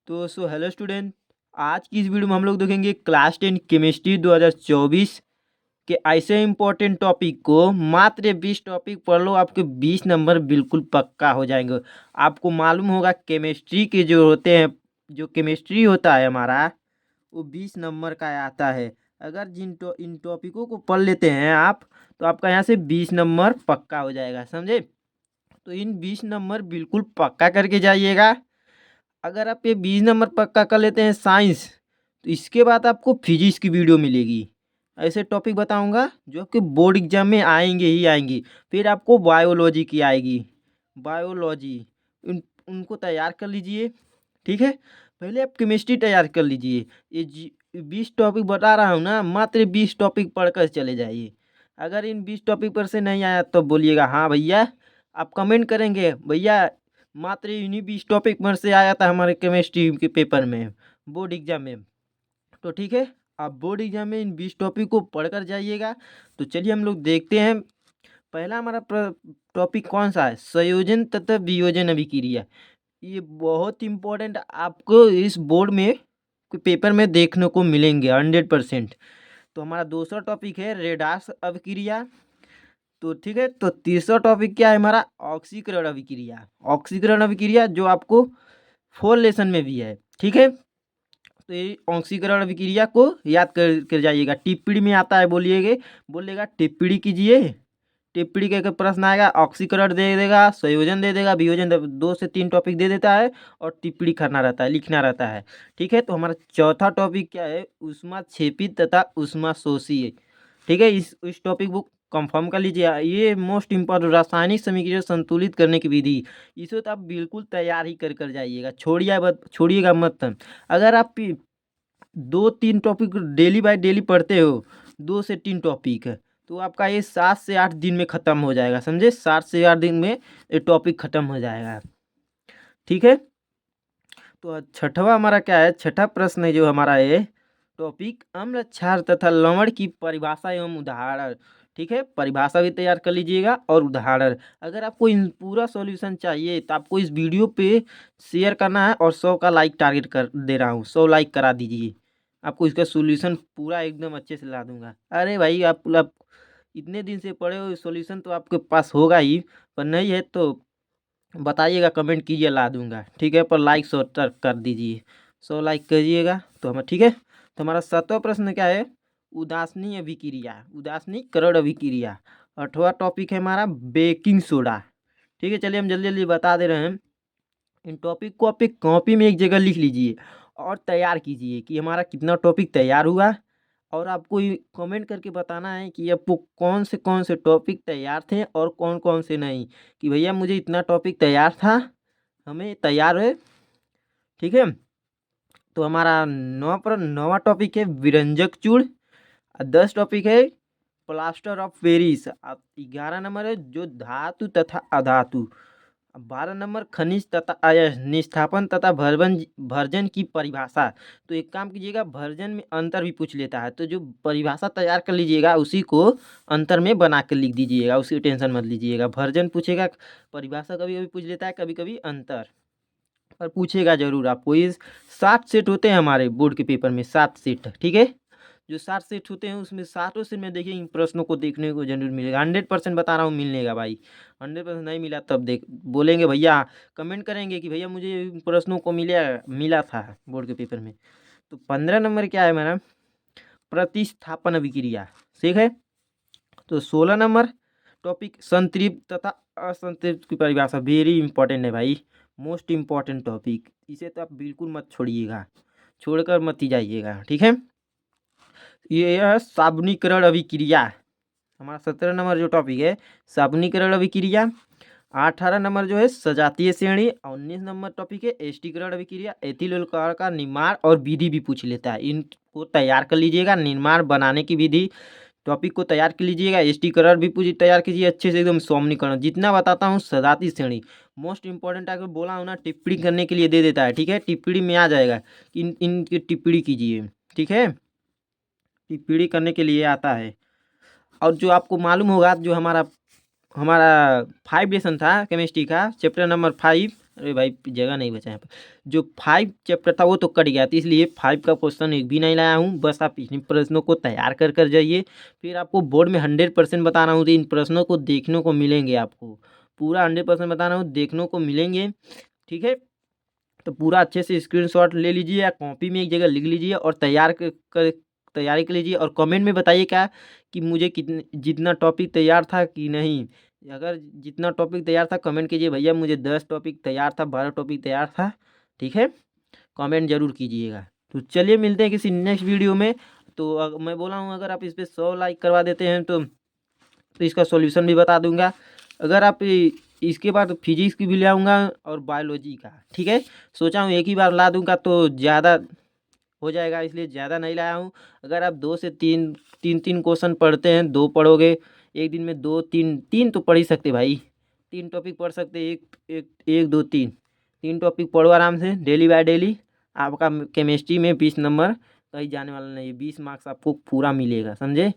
तो hello student. आज की इस वीडियो में हम लोग देखेंगे क्लास 10 केमिस्ट्री 2024 के ऐसे इंपॉर्टेंट टॉपिक को। मात्र 20 टॉपिक पढ़ लो, आपके 20 नंबर बिल्कुल पक्का हो जाएंगे। आपको मालूम होगा केमिस्ट्री के जो होते हैं, जो केमिस्ट्री होता है हमारा, वो 20 नंबर का आता है। अगर इन टॉपिकों को पढ़ लेते हैं आप, तो आपका यहाँ से 20 नंबर पक्का हो जाएगा, समझे। तो इन 20 नंबर बिल्कुल पक्का करके जाइएगा। अगर आप ये 20 नंबर पक्का कर लेते हैं साइंस, तो इसके बाद आपको फिजिक्स की वीडियो मिलेगी। ऐसे टॉपिक बताऊंगा जो आपके बोर्ड एग्जाम में आएंगे ही आएंगी। फिर आपको बायोलॉजी की आएगी, बायोलॉजी उनको तैयार कर लीजिए, ठीक है। पहले आप केमिस्ट्री तैयार कर लीजिए। ये 20 टॉपिक बता रहा हूँ ना, मात्र 20 टॉपिक पढ़कर चले जाइए। अगर इन 20 टॉपिक पर से नहीं आया तो बोलिएगा हाँ भैया, आप कमेंट करेंगे भैया मात्र इन्हीं 20 टॉपिक में से आया था हमारे केमिस्ट्री के पेपर में, बोर्ड एग्जाम में। तो ठीक है, आप बोर्ड एग्जाम में इन 20 टॉपिक को पढ़कर जाइएगा। तो चलिए हम लोग देखते हैं। पहला हमारा टॉपिक कौन सा है? संयोजन तथा वियोजन अभिक्रिया। ये बहुत इंपॉर्टेंट, आपको इस बोर्ड में पेपर में देखने को मिलेंगे 100%। तो हमारा दूसरा टॉपिक है रेडाक्स अभिक्रिया। तो ठीक है, तो तीसरा टॉपिक क्या है हमारा? ऑक्सीकरण अभिक्रिया। ऑक्सीकरण अभिक्रिया जो आपको 4 लेसन में भी है, ठीक है। तो ये ऑक्सीकरण अभिक्रिया को याद कर जाइएगा। टिप्पणी में आता है, बोलिएगा टिप्पणी कीजिए। टिप्पणी का प्रश्न आएगा, ऑक्सीकरण दे देगा, संयोजन दे देगा, वियोजन 2 से 3 टॉपिक दे देता है और टिप्पणी करना रहता है, लिखना रहता है, ठीक है। तो हमारा चौथा टॉपिक क्या है? ऊष्मा क्षेपित तथा ऊष्मा शोषी, ठीक है। इस टॉपिक बुक कंफर्म कर लीजिए। ये मोस्ट इम्पोर्टेंट, रासायनिक समीकरण संतुलित करने की विधि। इसे तो आप बिल्कुल तैयार ही कर जाइएगा, छोड़िएगा मत। अगर आप 2-3 टॉपिक डेली बाय डेली पढ़ते हो, 2 से 3 टॉपिक, तो आपका ये 7 से 8 दिन में ख़त्म हो जाएगा, समझे। 7 से 8 दिन में ये टॉपिक ख़त्म हो जाएगा, ठीक है। तो छठवा हमारा क्या है? छठा प्रश्न है जो हमारा है टॉपिक, अम्ल क्षार तथा लवण की परिभाषा एवं उदाहरण, ठीक है। परिभाषा भी तैयार कर लीजिएगा और उदाहरण। अगर आपको इन पूरा सॉल्यूशन चाहिए तो आपको इस वीडियो पे शेयर करना है और 100 का लाइक टारगेट कर दे रहा हूँ, 100 लाइक करा दीजिए। आपको इसका सॉल्यूशन पूरा एकदम अच्छे से ला दूंगा। अरे भाई, आप इतने दिन से पढ़े हो, सॉल्यूशन तो आपके पास होगा ही, पर नहीं है तो बताइएगा, कमेंट कीजिए, ला दूंगा, ठीक है। पर लाइक 100 तक कर दीजिए, 100 लाइक करिएगा तो हम, ठीक है। तो हमारा 7वां प्रश्न क्या है? उदासीन अभिक्रिया, उदासीनीकरण अभिक्रिया। 8वां टॉपिक है हमारा बेकिंग सोडा, ठीक है। चलिए हम जल्दी जल्दी बता दे रहे हैं। इन टॉपिक को आप एक कॉपी में एक जगह लिख लीजिए और तैयार कीजिए कि हमारा कितना टॉपिक तैयार हुआ। और आपको ये कमेंट करके बताना है कि आपको कौन से टॉपिक तैयार थे और कौन कौन से नहीं, कि भैया मुझे इतना टॉपिक तैयार था, हमें तैयार है, ठीक है। तो हमारा 9वां टॉपिक है विरंजक चूड़। 10 टॉपिक है प्लास्टर ऑफ पेरिस। अब 11 नंबर है जो धातु तथा अधातु। 12 नंबर खनिज तथा निष्ठापन तथा भर्जन की परिभाषा। तो एक काम कीजिएगा, भर्जन में अंतर भी पूछ लेता है, तो जो परिभाषा तैयार कर लीजिएगा उसी को अंतर में बना कर लिख दीजिएगा, उसकी टेंशन मत लीजिएगा। भर्जन पूछेगा, परिभाषा कभी कभी पूछ लेता है, कभी कभी अंतर, पर पूछेगा जरूर आपको। ये 7 सेट होते हैं हमारे बोर्ड के पेपर में, 7 सेट, ठीक है। जो 7 सेट होते हैं उसमें 7 सेट में देखिए इन प्रश्नों को देखने को जरूर मिलेगा। 100% बता रहा हूँ, मिलेगा भाई। 100% नहीं मिला तब देख बोलेंगे भैया, कमेंट करेंगे कि भैया मुझे इन प्रश्नों को मिला था बोर्ड के पेपर में। तो 15 नंबर क्या है मेरा? प्रतिस्थापन अभिक्रिया, ठीक है। तो 16 नंबर टॉपिक संतृप्त तथा असंतृप्त की परिभाषा। वेरी इंपॉर्टेंट है भाई, मोस्ट इम्पॉर्टेंट टॉपिक। इसे तो आप बिल्कुल मत छोड़िएगा, छोड़कर मत ही जाइएगा, ठीक है। ये है साबुनीकरण अभिक्रिया। हमारा 17 नंबर जो टॉपिक है साबुनीकरण अभिक्रिया। 18 नंबर जो है सजातीय श्रेणी। 19 नंबर टॉपिक है एस्टीकरण अभिक्रिया। एथिल एल्कोहल का निर्माण और विधि भी पूछ लेता है, इनको तैयार कर लीजिएगा। निर्माण बनाने की विधि टॉपिक को तैयार कर लीजिएगा। एस्टीकरण भी पूछ तैयार कीजिए अच्छे से एकदम। सौम्यीकरण जितना बताता हूँ, सजातीय श्रेणी मोस्ट इंपॉर्टेंट। अगर बोला हूँ ना, टिप्पणी करने के लिए दे देता है, ठीक है। टिप्पणी में आ जाएगा कि इनकी टिप्पणी कीजिए, ठीक है। टिप्पणी करने के लिए आता है। और जो आपको मालूम होगा, जो हमारा हमारा 5 लेसन था केमिस्ट्री का, चैप्टर नंबर 5, अरे भाई जगह नहीं बचा यहाँ पर। जो 5 चैप्टर था वो तो कट गया था, इसलिए 5 का क्वेश्चन एक भी नहीं लाया हूँ। बस आप इन प्रश्नों को तैयार कर कर जाइए, फिर आपको बोर्ड में 100% बता रहा हूँ। तो इन प्रश्नों को देखने को मिलेंगे, आपको पूरा 100% बता रहा हूँ, देखने को मिलेंगे। ठीक है, तो पूरा अच्छे से स्क्रीनशॉट ले लीजिए या कॉपी में एक जगह लिख लीजिए और तैयारी कर लीजिए। और कमेंट में बताइए क्या कि मुझे कितने जितना टॉपिक तैयार था कि नहीं। अगर जितना टॉपिक तैयार था कमेंट कीजिए, भैया मुझे 10 टॉपिक तैयार था, 12 टॉपिक तैयार था। ठीक है, कमेंट जरूर कीजिएगा। तो चलिए मिलते हैं किसी नेक्स्ट वीडियो में। तो मैं बोला हूँ अगर आप इस पर 100 लाइक करवा देते हैं तो इसका सॉल्यूशन भी बता दूंगा। अगर आप इसके बाद फिजिक्स की भी ले आऊँगा और बायोलॉजी का। ठीक है, सोचा हूँ एक ही बार ला दूंगा तो ज़्यादा हो जाएगा, इसलिए ज़्यादा नहीं लाया हूँ। अगर आप 2 से 3 क्वेश्चन पढ़ते हैं, 2 पढ़ोगे एक दिन में, 2 3 3 तो पढ़ ही सकते भाई। 3 टॉपिक पढ़ सकते, एक एक एक 2 3 3 टॉपिक पढ़ो आराम से डेली बाय डेली। आपका केमिस्ट्री में 20 नंबर कहीं जाने वाला नहीं है, 20 मार्क्स आपको पूरा मिलेगा, समझे।